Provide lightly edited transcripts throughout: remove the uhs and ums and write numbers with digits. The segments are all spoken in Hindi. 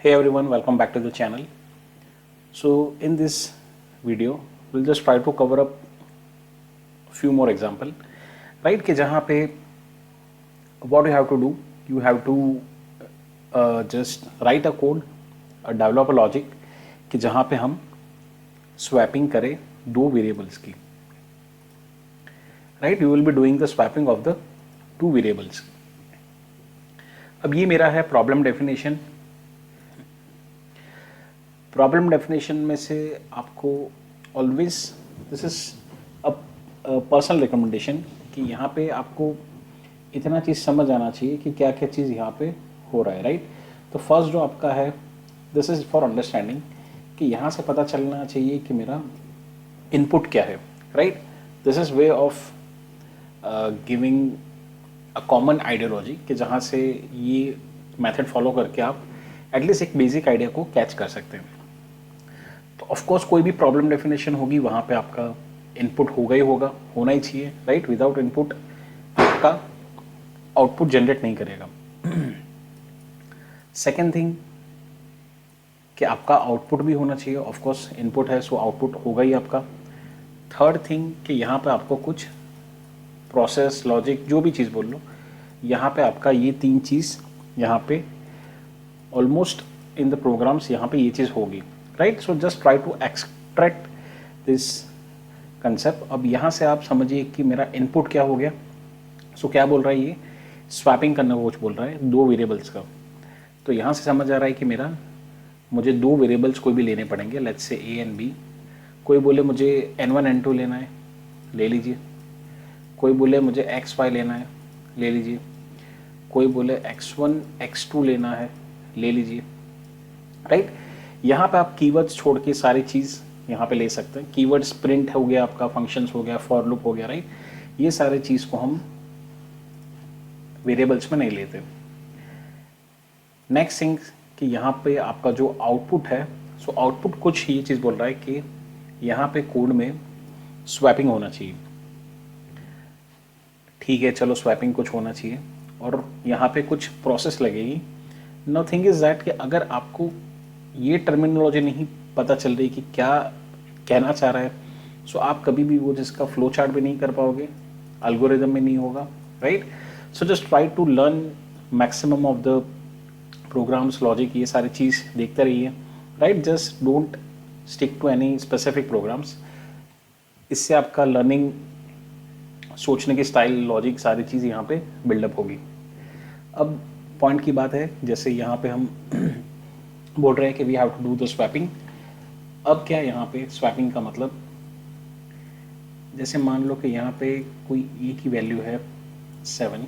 Hey everyone, welcome back to the channel. So in this video, we'll just try to cover up few more example, right? कि जहाँ पे what you have to do, you have to just write a code, develop a logic कि जहाँ पे हम swapping करें दो variables की, right? You will be doing the swapping of the two variables. अब ये मेरा है प्रॉब्लम डेफिनेशन. प्रॉब्लम डेफिनेशन में से आपको always this is a personal recommendation कि यहाँ पे आपको इतना चीज़ समझ आना चाहिए कि क्या क्या चीज़ यहाँ पे हो रहा है, राइट? तो फर्स्ट जो आपका है दिस इज़ फॉर अंडरस्टैंडिंग कि यहाँ से पता चलना चाहिए कि मेरा इनपुट क्या है, right? This is way of giving a common ideology कि जहाँ से ये मेथड फॉलो करके आप एटलीस्ट एक बेसिक आइडिया को कैच कर सकते हैं. तो ऑफ कोर्स कोई भी प्रॉब्लम डेफिनेशन होगी वहाँ पे आपका इनपुट होगा ही होगा, होना ही चाहिए, राइट? विदाउट इनपुट आपका आउटपुट जनरेट नहीं करेगा. सेकेंड थिंग कि आपका आउटपुट भी होना चाहिए. ऑफ कोर्स इनपुट है सो आउटपुट होगा ही आपका. थर्ड थिंग कि यहाँ पे आपको कुछ प्रोसेस लॉजिक जो भी चीज़ बोल लो, यहाँ पे आपका ये तीन चीज़ यहाँ पे ऑलमोस्ट इन द प्रोग्राम्स यहाँ पे ये चीज़ होगी, right? So just try to extract this concept. अब यहाँ से आप समझिए कि मेरा इनपुट क्या हो गया. सो क्या बोल रहा है ये? स्वैपिंग करने को कुछ बोल रहा है दो वेरिएबल्स का. तो यहाँ से समझ आ रहा है कि मेरा मुझे दो वेरिएबल्स कोई भी लेने पड़ेंगे, let's say A and B. कोई बोले मुझे n1 n2 लेना है, ले लीजिए. कोई बोले मुझे एक्स वाई लेना है, ले लीजिए. कोई बोले x1 x2 लेना है, ले लीजिए, राइट? यहाँ पे आप कीवर्ड्स छोड़ के सारी चीज़ यहाँ पे ले सकते हैं. कीवर्ड्स प्रिंट हो गया आपका, फंक्शंस हो गया, फॉर लूप हो गया, राइट? ये सारे चीज़ को हम वेरिएबल्स में नहीं लेते. नेक्स्ट थिंग कि यहाँ पे आपका जो आउटपुट है, सो आउटपुट कुछ ये चीज़ बोल रहा है कि यहाँ पे कोड में स्वैपिंग होना चाहिए. ठीक है, चलो स्वैपिंग कुछ होना चाहिए और यहाँ पे कुछ प्रोसेस लगेगी. नो थिंग इज दैट कि अगर आपको ये टर्मिनोलॉजी नहीं पता चल रही कि क्या कहना चाह रहा है, सो आप कभी भी वो जिसका फ्लो चार्ट भी नहीं कर पाओगे, एल्गोरिदम में नहीं होगा, right? So just try to learn maximum of the programs, logic, ये सारी चीज़ देखते रहिए, right? Just don't stick to any specific programs. इससे आपका लर्निंग, सोचने की स्टाइल, लॉजिक, सारी चीज़ यहाँ पे बिल्डअप होगी. अब पॉइंट की बात है, जैसे यहाँ पे हम बोल रहे हैं कि we have to do the swapping. अब क्या यहाँ पे स्वैपिंग का मतलब, जैसे मान लो कि यहाँ पे कोई ए की वैल्यू है 7,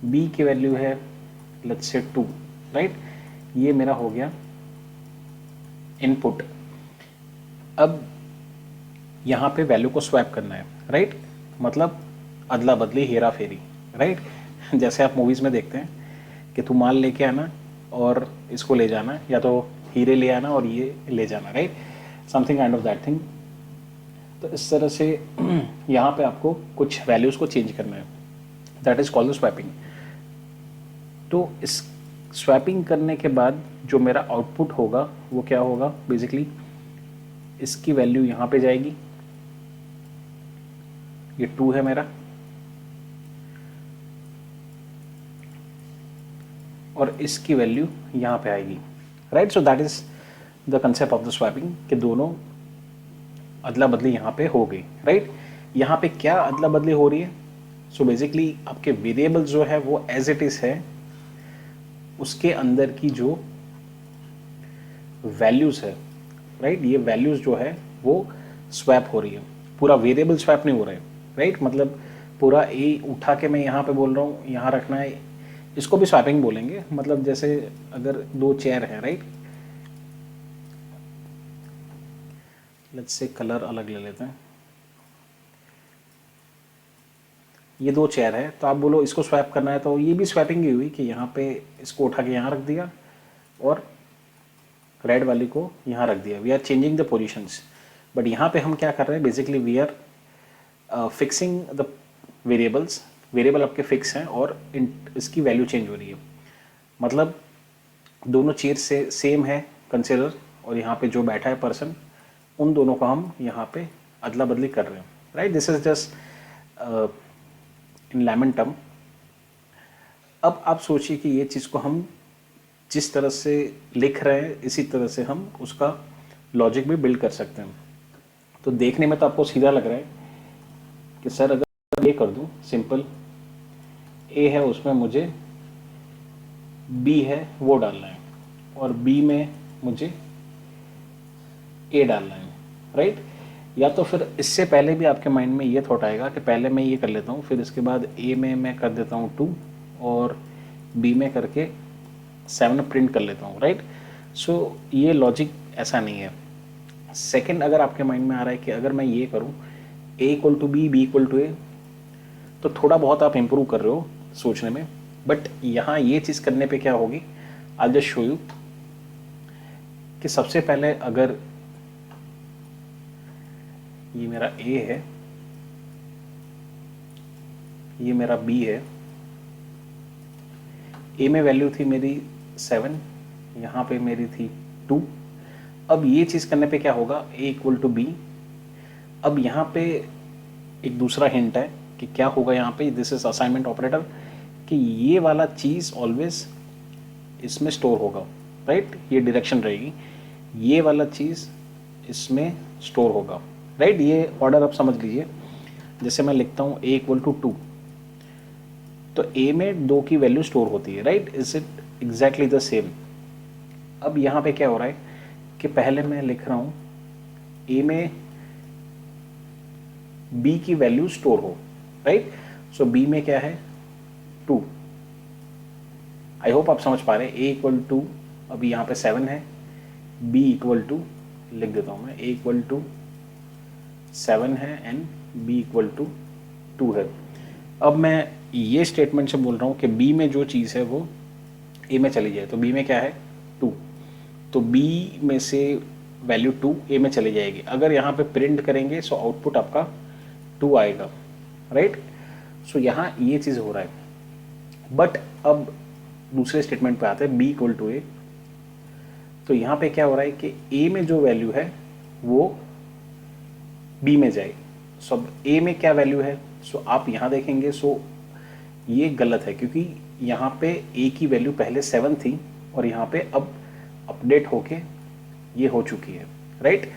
बी की वैल्यू है लेट्स से 2, राइट? ये मेरा हो गया इनपुट. अब यहाँ पे वैल्यू को स्वैप करना है, राइट? मतलब अदला बदली, हेरा फेरी, राइट? जैसे आप मूवीज़ में देखते हैं कि तू माल लेके आना और इसको ले जाना, या तो हीरे ले आना और ये ले जाना, right? Something kind of that thing. तो इस तरह से यहाँ पे आपको कुछ वैल्यूज़ को चेंज करना है, that is called the swapping. तो इस स्वैपिंग करने के बाद जो मेरा आउटपुट होगा वो क्या होगा? बेसिकली इसकी वैल्यू यहाँ पे जाएगी, ये 2 है मेरा, और इसकी वैल्यू यहाँ पे आएगी, right? So that is the concept of the swapping कि दोनों अदला बदली यहाँ पे हो गई, राइट? यहाँ पे क्या अदला बदली हो रही है? सो बेसिकली आपके वेरिएबल्स जो है वो एज इट इज है, उसके अंदर की जो वैल्यूज है, राइट? ये वैल्यूज जो है वो स्वैप हो रही है. पूरा वेरिएबल स्वैप नहीं हो रहा है, राइट? मतलब पूरा ए उठा के मैं यहाँ पे बोल रहा हूँ यहाँ रखना है, इसको भी स्वैपिंग बोलेंगे. मतलब जैसे अगर दो चेयर है, राइट? लेट्स से कलर अलग ले लेते हैं. ये दो चेयर है, तो आप बोलो इसको स्वैप करना है, तो ये भी स्वैपिंग ही हुई कि यहाँ पे इसको उठा के यहाँ रख दिया और रेड वाली को यहाँ रख दिया. We are changing the positions. But यहाँ पे हम क्या कर रहे हैं? Basically we are fixing the variables. Variable आपके फिक्स हैं और इसकी वैल्यू चेंज हो रही है. मतलब दोनों चेयर से सेम है कंसिडर, और यहाँ पे जो बैठा है पर्सन, उन दोनों का हम यहाँ पे अदला बदली कर रहे हैं, right. This is just in lamin term. अब आप सोचिए कि ये चीज़ को हम जिस तरह से लिख रहे हैं इसी तरह से हम उसका लॉजिक भी बिल्ड कर सकते हैं। तो देखने में तो आपको सीधा लग रहा है कि सर अगर ये कर दूं, सिंपल ए है उसमें मुझे बी है वो डालना है, और बी में मुझे ए डालना है, राइट। या तो फिर इससे पहले भी आपके माइंड में ये थॉट आएगा कि पहले मैं ये कर लेता हूँ, फिर इसके बाद ए में मैं कर देता हूँ 2 और बी में करके 7 प्रिंट कर लेता हूँ, राइट। सो ये लॉजिक ऐसा नहीं है। सेकंड, अगर आपके माइंड में आ रहा है कि अगर मैं ये करूँ a equal to b, b equal to a, तो थोड़ा बहुत आप इंप्रूव कर रहे हो सोचने में, बट यहाँ ये चीज़ करने पे क्या होगी, आई जस्ट शो यू कि सबसे पहले अगर ये मेरा ए है, ये मेरा बी है, ए में वैल्यू थी मेरी 7, यहाँ पे मेरी थी 2। अब ये चीज़ करने पे क्या होगा, ए इक्वल टू बी। अब यहाँ पे एक दूसरा हिंट है कि क्या होगा यहाँ पे, दिस इज असाइनमेंट ऑपरेटर, कि ये वाला चीज़ ऑलवेज इसमें स्टोर होगा, राइट। ये डायरेक्शन रहेगी, ये वाला चीज़ इसमें स्टोर होगा, राइट। ये ऑर्डर आप समझ लीजिए। जैसे मैं लिखता हूँ ए इक्वल टू 2, तो ए में 2 की वैल्यू स्टोर होती है, right. Is it exactly the same. अब यहाँ पे क्या हो रहा है कि पहले मैं लिख रहा हूँ ए में बी की वैल्यू स्टोर हो, राइट। सो बी में क्या है 2। आई होप आप समझ पा रहे हैं। ए इक्वल टू, अभी यहाँ पे 7 है, बी इक्वल टू लिख देता हूँ मैं, ए इक्वल टू 7 है एंड बी इक्वल टू 2 है। अब मैं ये स्टेटमेंट से बोल रहा हूँ कि बी में जो चीज़ है वो ए में चली जाए, तो बी में क्या है 2, तो बी में से वैल्यू 2 ए में चली जाएगी। अगर यहाँ पे प्रिंट करेंगे सो आउटपुट आपका 2 आएगा, राइट। सो यहाँ ये चीज़ हो रहा है। बट अब दूसरे स्टेटमेंट पे आते हैं, बी इक्वल टू ए। तो यहाँ पे क्या हो रहा है कि ए में जो वैल्यू है वो बी में जाए। सो अब ए में क्या वैल्यू है, सो आप यहाँ देखेंगे, सो ये गलत है क्योंकि यहाँ पे ए की वैल्यू पहले 7 थी और यहाँ पे अब अपडेट होके ये हो चुकी है, राइट।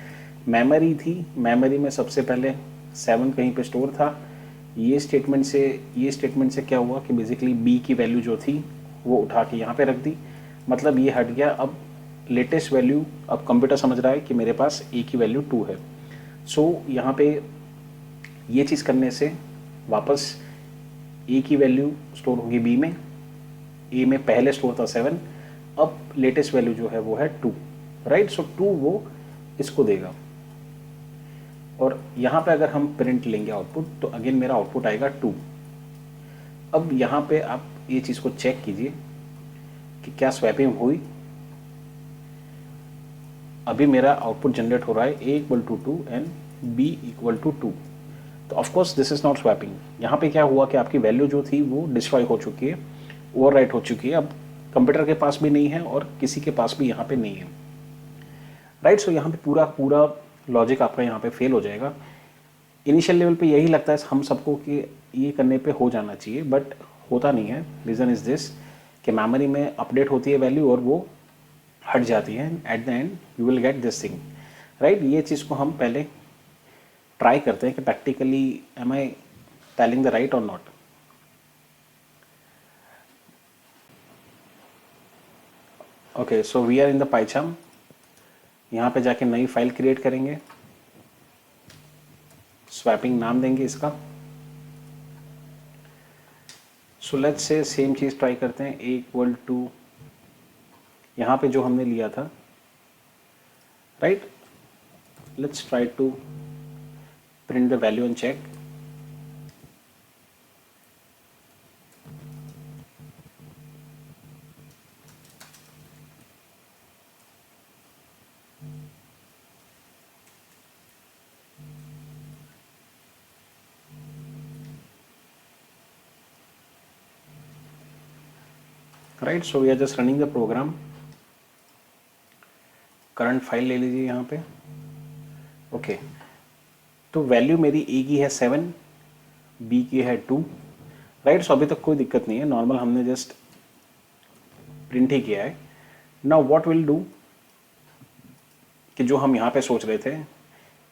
मेमोरी थी, मेमोरी में सबसे पहले 7 कहीं पे स्टोर था। ये स्टेटमेंट से क्या हुआ कि बेसिकली बी की वैल्यू जो थी वो उठा के यहाँ पे रख दी, मतलब ये हट गया। अब लेटेस्ट वैल्यू, अब कंप्यूटर समझ रहा है कि मेरे पास ए की वैल्यू 2 है। सो यहाँ पे ये चीज़ करने से वापस ए की वैल्यू स्टोर होगी बी में, ए में पहले स्टोर था 7, अब लेटेस्ट वैल्यू जो है वो है 2, राइट। सो 2 वो इसको देगा, और यहाँ पे अगर हम प्रिंट लेंगे आउटपुट, तो अगेन मेरा आउटपुट आएगा 2। अब यहाँ पे आप ये चीज़ को चेक कीजिए कि क्या स्वैपिंग हुई। अभी मेरा आउटपुट जनरेट हो रहा है a equal to 2 and B equal to 2। तो of course this is not swapping. यहाँ पे क्या हुआ कि आपकी वैल्यू जो थी वो डिस्ट्रॉय हो चुकी है, ओवरराइट हो चुकी है। अब कंप्यूटर के पास भी नहीं है और किसी के पास भी यहाँ पे नहीं है, राइट। सो यहाँ पे पूरा पूरा लॉजिक आपका यहाँ पे फेल हो जाएगा। इनिशियल लेवल पे यही लगता है हम सबको कि ये करने पे हो जाना चाहिए, बट होता नहीं है। रीज़न इज़ दिस कि मेमोरी में अपडेट होती है वैल्यू और वो हट जाती है, at the end you will get this thing, right. ये चीज़ को हम पहले ट्राई करते हैं कि practically am I telling the right और not. Okay, so we are in the Python. यहाँ पे जाके नई फाइल क्रिएट करेंगे, स्वैपिंग नाम देंगे इसका। So let's say same cheese try करते हैं, ए इक्वल टू यहाँ पे जो हमने लिया था, right. Let's try to print the value and check. Right, so we are just running the program. Current file ले लीजिए यहाँ पे। ओके, तो वैल्यू मेरी ए की है 7, बी की है 2, राइट। सो अभी तक कोई दिक्कत नहीं है, नॉर्मल हमने जस्ट प्रिंट ही किया है। नाउ व्हाट विल डू कि जो हम यहाँ पे सोच रहे थे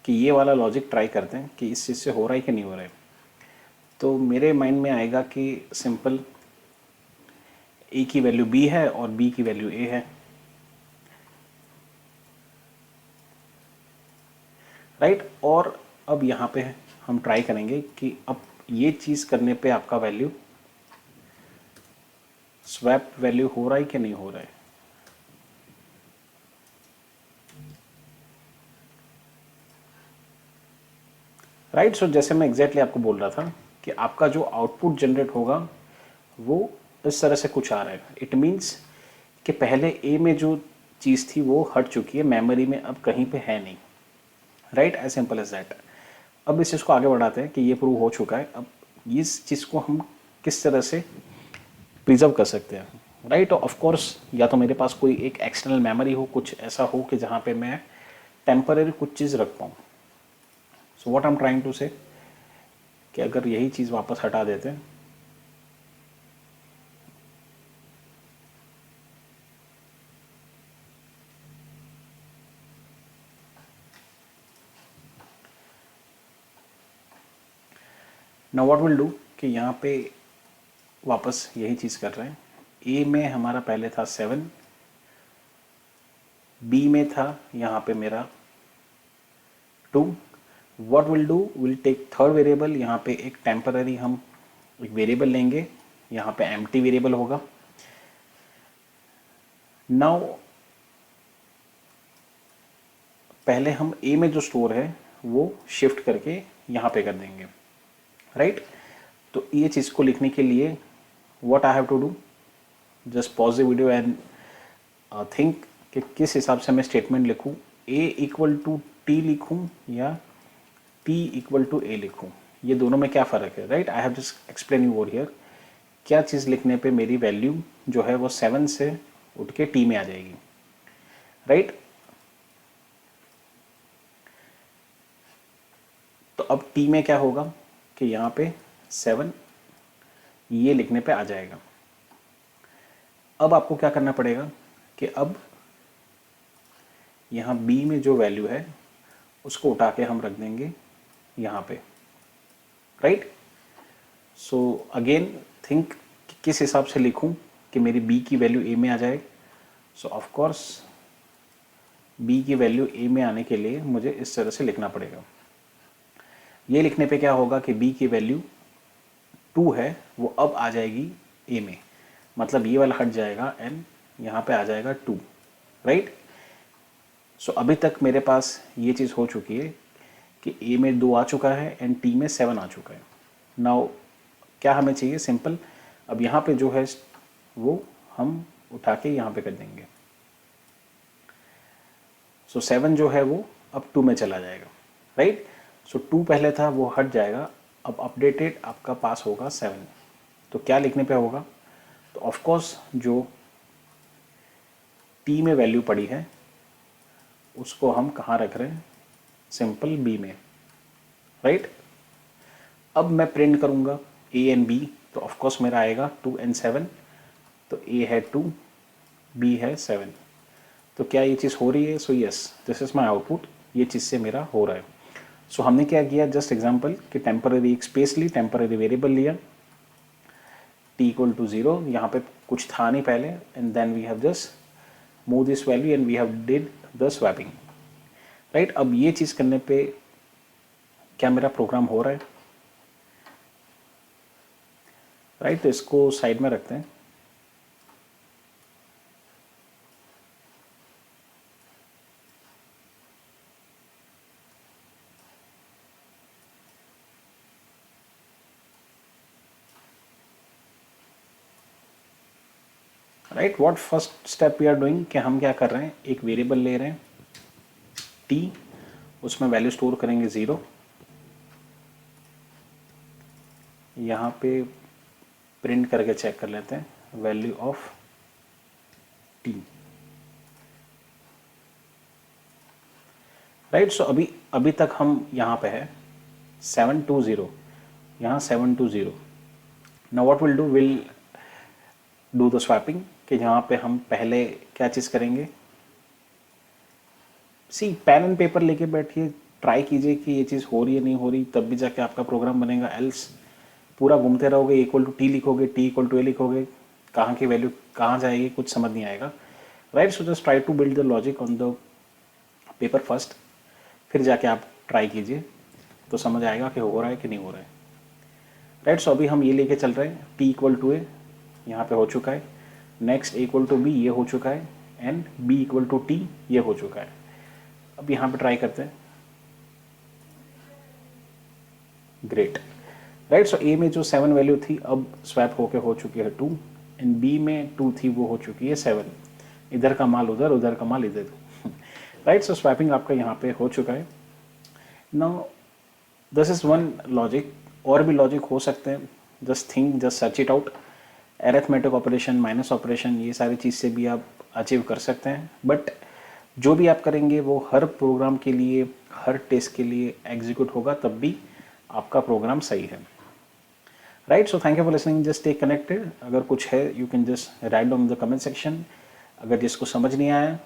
कि ये वाला लॉजिक ट्राई करते हैं कि इस चीज़ से हो रहा है कि नहीं हो रहा है। तो मेरे माइंड में आएगा कि सिंपल ए की वैल्यू बी है और बी की वैल्यू ए है, राइट। और अब यहाँ पे हम ट्राई करेंगे कि अब ये चीज़ करने पे आपका वैल्यू स्वैप वैल्यू हो रहा है कि नहीं हो रहा है। राइट, सो जैसे मैं एग्जैक्टली आपको बोल रहा था कि आपका जो आउटपुट जनरेट होगा वो इस तरह से कुछ आ रहा है। इट मीन्स कि पहले ए में जो चीज़ थी वो हट चुकी है, मेमोरी में अब कहीं पे है नहीं, right. As simple as that. अब इस चीज़ को आगे बढ़ाते हैं कि ये प्रूव हो चुका है। अब इस चीज़ को हम किस तरह से प्रिजर्व कर सकते हैं, राइट। ऑफ कोर्स या तो मेरे पास कोई एक एक्सटर्नल मेमोरी हो, कुछ ऐसा हो कि जहाँ पे मैं टेम्पररी कुछ चीज़ रख पाऊँ। So what I am trying to say कि अगर यही चीज़ वापस हटा देते हैं, नाउ व्हाट विल डू कि यहाँ पे वापस यही चीज़ कर रहे हैं। ए में हमारा पहले था 7, बी में था यहाँ पे मेरा 2। What will do, will take third variable, यहाँ पे एक टेम्पररी हम एक वेरिएबल लेंगे, यहाँ पे एम्प्टी वेरिएबल होगा। नाउ पहले हम ए में जो स्टोर है वो शिफ्ट करके यहाँ पे कर देंगे, राइट। तो ये चीज़ को लिखने के लिए what I have to do, just pause the video and think कि किस हिसाब से मैं स्टेटमेंट लिखूँ। ए इक्वल टू टी लिखूँ या टी इक्वल टू ए लिखूँ, ये दोनों में क्या फ़र्क है, right. I have just explain you over here क्या चीज़ लिखने पे मेरी वैल्यू जो है वो 7 से उठ के टी में आ जाएगी, राइट। तो अब टी में क्या होगा कि यहाँ पे 7 ये लिखने पे आ जाएगा। अब आपको क्या करना पड़ेगा कि अब यहाँ बी में जो वैल्यू है उसको उठा के हम रख देंगे यहाँ पे, राइट। सो अगेन थिंक किस हिसाब से लिखूं कि मेरी बी की वैल्यू ए में आ जाए। सो ऑफ कोर्स बी की वैल्यू ए में आने के लिए मुझे इस तरह से लिखना पड़ेगा। ये लिखने पे क्या होगा कि बी की वैल्यू 2 है वो अब आ जाएगी ए में, मतलब ये वाला हट जाएगा एंड यहाँ पे आ जाएगा 2, राइट। सो अभी तक मेरे पास ये चीज़ हो चुकी है कि ए में 2 आ चुका है एंड टी में 7 आ चुका है। नाउ क्या हमें चाहिए, सिंपल अब यहाँ पे जो है वो हम उठा के यहाँ पे कर देंगे। सो 7 जो है वो अब 2 में चला जाएगा, राइट। सो 2 पहले था वो हट जाएगा, अब अपडेटेड आपका पास होगा 7। तो क्या लिखने पे होगा, तो ऑफ कोर्स जो टी में वैल्यू पड़ी है उसको हम कहाँ रख रहे हैं, सिंपल बी में, राइट। अब मैं प्रिंट करूँगा ए एंड बी, तो ऑफ कोर्स मेरा आएगा 2 and 7। तो ए है 2, बी है 7। तो क्या ये चीज़ हो रही है, so yes this is my output, ये चीज़ से मेरा हो रहा है। सो हमने क्या किया, जस्ट एग्जांपल कि टेम्पररी एक स्पेस ली, टेम्पररी वेरिएबल लिया t इक्वल टू 0, यहाँ पे कुछ था नहीं पहले, and then we have just move this value and we have did the swapping, right. अब ये चीज़ करने पे क्या मेरा प्रोग्राम हो रहा है, राइट। तो इसको साइड में रखते हैं। Right, what first step we are doing कि हम क्या कर रहे हैं, एक वेरिएबल ले रहे हैं t, उसमें वैल्यू स्टोर करेंगे 0, यहाँ पे प्रिंट करके चेक कर लेते हैं वैल्यू ऑफ t। राइट। सो अभी अभी तक हम यहाँ पे है 720, यहाँ 720। Now what will do, will do the swapping, कि यहाँ पे हम पहले क्या चीज़ करेंगे, सी पेन एंड पेपर लेके बैठिए, ट्राई कीजिए कि ये चीज़ हो रही है नहीं हो रही, तब भी जाके आपका प्रोग्राम बनेगा। एल्स पूरा घूमते रहोगे, इक्वल टू टी लिखोगे, टी इक्वल टू ए लिखोगे, कहाँ की वैल्यू कहाँ जाएगी कुछ समझ नहीं आएगा। Right. So just try to build the logic on the paper first, फिर जाके आप ट्राई कीजिए तो समझ आएगा कि हो रहा है कि नहीं हो रहा है। राइट। सो अभी हम ये लेके चल रहे हैं, टी इक्वल टू ए यहाँ पे हो चुका है, next A equal to B ये हो चुका है, and B equal to T ये हो चुका है। अब यहाँ पे ट्राई करते हैं। ग्रेट। राइट। सो ए में जो 7 वैल्यू थी अब स्वैप होके हो चुकी है 2, एंड बी में 2 थी वो हो चुकी है 7। इधर का माल उधर, उधर का माल इधर। राइट। सो स्वैपिंग आपका यहाँ पे हो चुका है। Now this is one logic, और भी लॉजिक हो सकते हैं, just think, just search it out. Arithmetic operation, minus operation, ये सारी चीज़ से भी आप अचीव कर सकते हैं, बट जो भी आप करेंगे वो हर प्रोग्राम के लिए, हर टेस्ट के लिए एग्जीक्यूट होगा, तब भी आपका प्रोग्राम सही है। Right. So thank you for listening, just stay connected. अगर कुछ है you can just write down the comment section. अगर जिसको समझ नहीं आया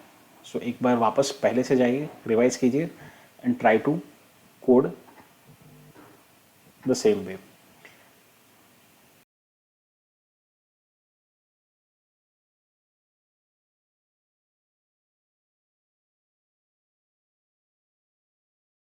सो एक बार वापस पहले से जाइए, रिवाइज कीजिए and try to code the same way.